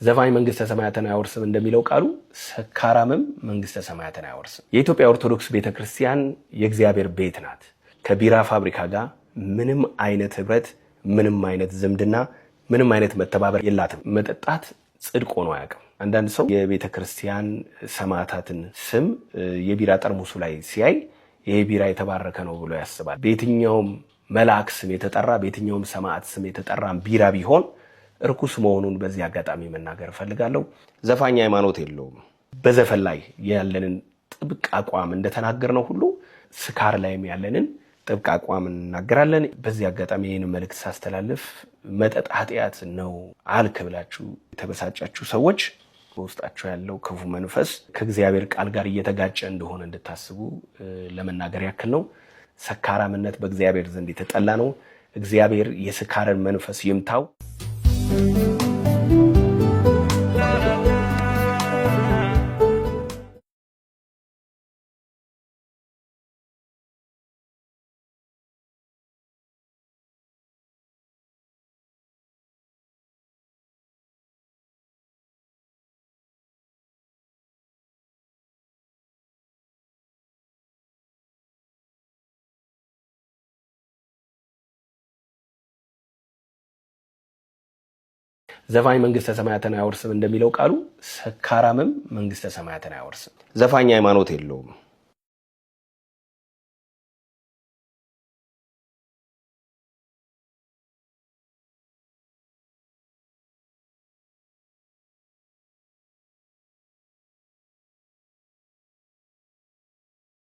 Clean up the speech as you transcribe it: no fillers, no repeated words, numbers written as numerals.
ዘፋኝ መንግስተ ሰማያትን አይወርስም እንደሚለው ቃሉ ሰካራምም መንግስተ ሰማያትን አይወርስም። የኢትዮጵያ ኦርቶዶክስ ቤተክርስቲያን የእግዚአብሔር ቤት ናት። ከቢራ ፋብሪካ ጋር ምንም አይነት ህብረት፣ ምንም አይነት ዝምድና፣ ምንም አይነት መተባበር የላትም። መጠጣት ጽድቅ ሆኖ አያውቅም። አንዳንድ ሰው የቤተክርስቲያን ሰማዕታትን ስም የቢራ ጠርሙሱ ላይ ሲያይ ይሄ ቢራ የተባረከ ነው ብሎ ያስባል። በየትኛውም መልአክ ስም የተጠራ በየትኛውም ሰማዕት ስም የተጠራ ቢራ ቢሆን እርኩስ መሆኑን በዚህ አጋጣሚ መናገር እፈልጋለሁ። ዘፋኝ ሃይማኖት የለውም። በዘፈን ላይ ያለንን ጥብቅ አቋም እንደተናገርነው ሁሉ ስካር ላይም ያለንን ጥብቅ አቋም እናገራለን። በዚህ አጋጣሚ ይህን መልእክት ሳስተላልፍ መጠጥ ኃጢአት ነው አልክ ብላችሁ የተበሳጫችሁ ሰዎች በውስጣቸው ያለው ክፉ መንፈስ ከእግዚአብሔር ቃል ጋር እየተጋጨ እንደሆነ እንድታስቡ ለመናገር ያክል ነው። ሰካራምነት በእግዚአብሔር ዘንድ የተጠላ ነው። እግዚአብሔር የስካርን መንፈስ ይምታው። ዘፋኝ መንግስተ ሰማያትን አይወርስም እንደሚለው ቃሉ ሰካራምም መንግስተ ሰማያትን አይወርስም። ዘፋኝ ሃይማኖት የለውም።